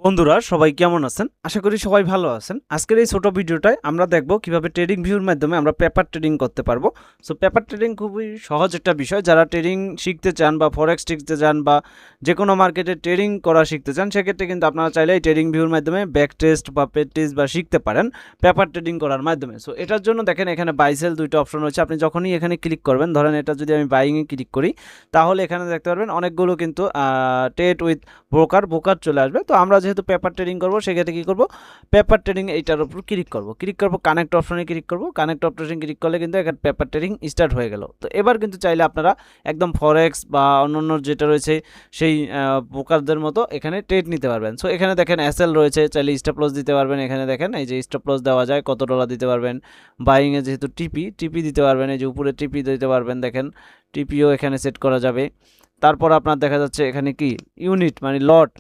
বন্ধুরা সবাই কেমন আছেন? আশা করি সবাই ভালো আছেন। আজকের এই ছোট ভিডিওটায় আমরা দেখব কিভাবে ট্রেডিং ভিউর মাধ্যমে আমরা পেপার ট্রেডিং করতে পারবো। সো পেপার ট্রেডিং খুবই সহজ একটা বিষয়। যারা ট্রেডিং শিখতে চান বা ফরেক্স শিখতে চান বা যে কোনো মার্কেটে ট্রেডিং করা শিখতে চান, সেক্ষেত্রে কিন্তু আপনারা চাইলে এই ট্রেডিং ভিউর মাধ্যমে ব্যাক টেস্ট বা পেড টেস্ট বা শিখতে পারেন পেপার ট্রেডিং করার মাধ্যমে। সো এটার জন্য দেখেন এখানে বাই সেল দুইটা অপশন রয়েছে। আপনি যখনই এখানে ক্লিক করবেন, ধরেন এটা যদি আমি বাইংয়ে ক্লিক করি, তাহলে এখানে দেখতে পারবেন অনেকগুলো কিন্তু ট্রেড উইথ ব্রোকার চলে আসবে। তো আমরা যেহেতু পেপার ট্রেডিং করবো, সেক্ষেত্রে কী করবো, পেপার ট্রেডিং এইটার উপর ক্লিক করবো কানেক্ট অপশনে ক্লিক করবো। কানেক্ট অপশনে ক্লিক করলে কিন্তু এখানে পেপার ট্রেডিং স্টার্ট হয়ে গেল। তো এবার কিন্তু চাইলে আপনারা একদম ফরেক্স বা অন্যান্য যেটা রয়েছে সেই ব্রোকারদের মতো এখানে ট্রেড নিতে পারবেন। সো এখানে দেখেন এসএল রয়েছে, চাইলে স্টপ লস দিতে পারবেন। এখানে দেখেন এই যে স্টপ লস দেওয়া যায়, কত ডলার দিতে পারবেন। বাইংয়ে যেহেতু টিপি দিতে পারবেন, এই যে উপরে টিপি দিতে পারবেন, দেখেন টিপিও এখানে সেট করা যাবে। তারপর আপনার দেখা যাচ্ছে এখানে কি ইউনিট মানে লট,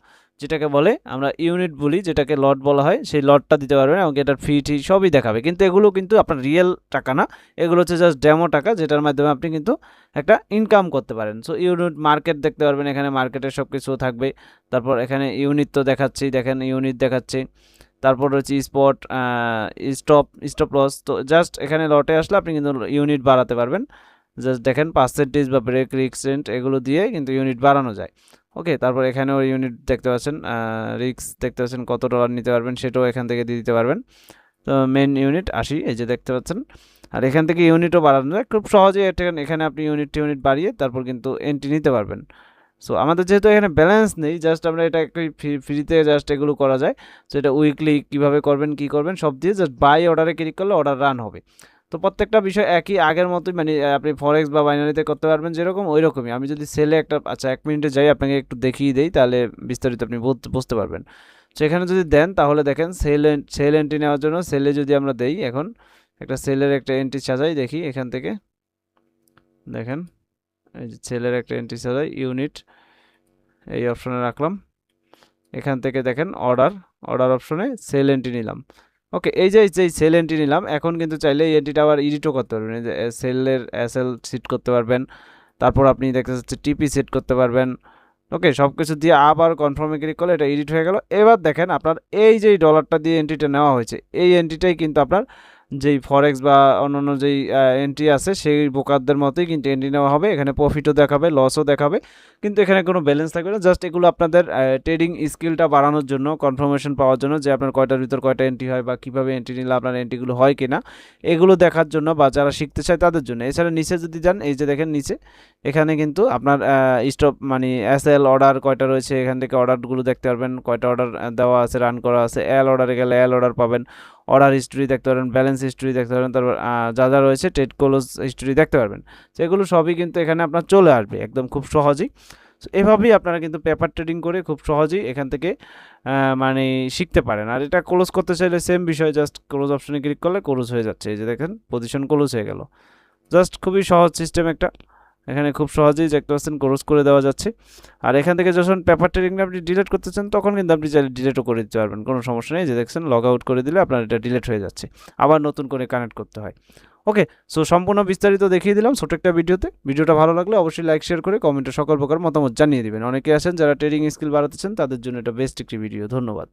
যেটাকে বলে আমরা ইউনিট বলি, যেটাকে লট বলা হয়, সেই লটটা দিতে পারবেন এবং এটার ফি সবই দেখাবে। কিন্তু এগুলো কিন্তু আপনার রিয়েল টাকা না, এগুলো হচ্ছে জাস্ট ডেমো টাকা, যেটার মাধ্যমে আপনি কিন্তু একটা ইনকাম করতে পারেন। সো ইউনিট মার্কেট দেখতে পারবেন, এখানে মার্কেটের সব কিছু থাকবে। তারপর এখানে ইউনিট তো দেখাচ্ছি, দেখেন ইউনিট দেখাচ্ছে। তারপর হচ্ছে স্পট স্টপ লস। তো জাস্ট এখানে লটে আসলে আপনি কিন্তু ইউনিট বাড়াতে পারবেন। জাস্ট দেখেন পার্সেন্টেজ বা ব্রেক রিক্সেন্ট এগুলো দিয়ে কিন্তু ইউনিট বাড়ানো যায়। ওকে, তারপর এখানেও ইউনিট দেখতে পাচ্ছেন, রিক্স দেখতে পাচ্ছেন, কত ডলার নিতে পারবেন সেটাও এখান থেকে দিয়ে দিতে পারবেন। তো মেন ইউনিট 80, এই যে দেখতে পাচ্ছেন। আর এখান থেকে ইউনিটও বাড়ানো যায় খুব সহজেই। এখানে আপনি ইউনিট বাড়িয়ে তারপর কিন্তু এন্ট্রি নিতে পারবেন। সো আমাদের যেহেতু এখানে ব্যালেন্স নেই, জাস্ট আমরা এটা একটু ফ্রিতে জাস্ট এগুলো করা যায়। সো এটা উইকলি কীভাবে করবেন, কী করবেন সব দিয়ে জাস্ট বাই অর্ডারে ক্লিক করলে অর্ডার রান হবে। তো প্রত্যেকটা বিষয় একই আগের মতোই, মানে আপনি ফরেক্স বা বাইনারিতে করতে পারবেন যেরকম, ওই রকমই। আমি যদি সেলে একটা, আচ্ছা 1 মিনিটে যাই, আপনাকে একটু দেখিয়ে দেই, তাহলে বিস্তারিত আপনি বুঝতে পারবেন। তো এখানে যদি দেন, তাহলে দেখেন সেল এন্ট্রি নেওয়ার জন্য সেলে যদি আমরা দেই, এখন একটা সেলের একটা এন্ট্রি সাজাই, দেখি এখান থেকে দেখেন, এই যে সেলের একটা এন্ট্রি সাজাই, ইউনিট এই অপশনে রাখলাম। এখান থেকে দেখেন অর্ডার অপশনে সেল এন্ট্রি নিলাম। ওকে, এই যে সেল এন্ট্রি নিলাম, এখন কিন্তু চাইলে এই এন্ট্রিটা আবার এডিটও করতে পারবেন। এই যে সেলের এসএল সেট করতে পারবেন। তারপর আপনি দেখতে পাচ্ছেন টিপি সেট করতে পারবেন। ওকে, সব কিছু দিয়ে আবার কনফার্মে ক্লিক করলে এটা এডিট হয়ে গেল। এবার দেখেন আপনার এই যে ডলারটা দিয়ে এন্ট্রিটা নেওয়া হয়েছে, এই এন্ট্রিটাই কিন্তু আপনার যেই ফরেক্স বা অন্যান্য যেই এন্ট্রি আছে সেই ব্রোকারদের মতোই কিন্তু এন্ট্রি নেওয়া হবে। এখানে প্রফিটও দেখাবে, লসও দেখাবে, কিন্তু এখানে কোনো ব্যালেন্স থাকবে না। জাস্ট এগুলো আপনাদের ট্রেডিং স্কিলটা বাড়ানোর জন্য, কনফার্মেশন পাওয়ার জন্য, যে আপনার কয়টার ভিতর কয়টা এন্ট্রি হয় বা কীভাবে এন্ট্রি নিলে আপনার এন্ট্রিগুলো হয় কিনা, এগুলো দেখার জন্য, বা যারা শিখতে চায় তাদের জন্য। এছাড়া নিচে যদি যান, এই যে দেখেন নিচে, এখানে কিন্তু আপনার স্টপ মানে এসএল অর্ডার কয়টা রয়েছে, এখান থেকে অর্ডারগুলো দেখতে পারবেন, কয়টা অর্ডার দেওয়া আছে, রান করা আছে। এল অর্ডারে গেলে এল অর্ডার পাবেন, অর্ডার হিস্ট্রি দেখতে পারবেন, ব্যালেন্স হিস্ট্রি দেখতে পারবেন, তারপর যা রয়েছে ট্রেড ক্লোজ হিস্ট্রি দেখতে পারবেন। সেগুলো সবই কিন্তু এখানে আপনার চলে আসবে একদম খুব সহজেই। এভাবেই আপনারা কিন্তু পেপার ট্রেডিং করে খুব সহজেই এখান থেকে মানে শিখতে পারেন। আর এটা ক্লোজ করতে চাইলে সেম বিষয়, জাস্ট ক্লোজ অপশনে ক্লিক করলে ক্লোজ হয়ে যাচ্ছে। এই যে দেখেন পজিশন ক্লোজ হয়ে গেল। জাস্ট খুবই সহজ সিস্টেম একটা, এখানে খুব সহজেই দেখতে পাচ্ছেন ক্লোজ করে দেওয়া যাচ্ছে। আর এখান থেকে যখন পেপার ট্রেডিংটা আপনি ডিলিট করতে চান, তখন কিন্তু আপনি চাইলে ডিলিটও করে দিতে পারবেন, কোনো সমস্যা নেই। যে দেখছেন লগ আউট করে দিলে আপনার এটা ডিলিট হয়ে যাচ্ছে, আবার নতুন করে কানেক্ট করতে হয়। ওকে, সো সম্পূর্ণ বিস্তারিত দেখিয়ে দিলাম ছোট একটা ভিডিওতে। ভিডিওটা ভালো লাগলে অবশ্যই লাইক শেয়ার করে কমেন্টে সকল প্রকার মতামত জানিয়ে দিবেন। অনেকে আছেন যারা ট্রেডিং স্কিল বাড়াতে চান, তাদের জন্য এটা বেস্ট একটি ভিডিও। ধন্যবাদ।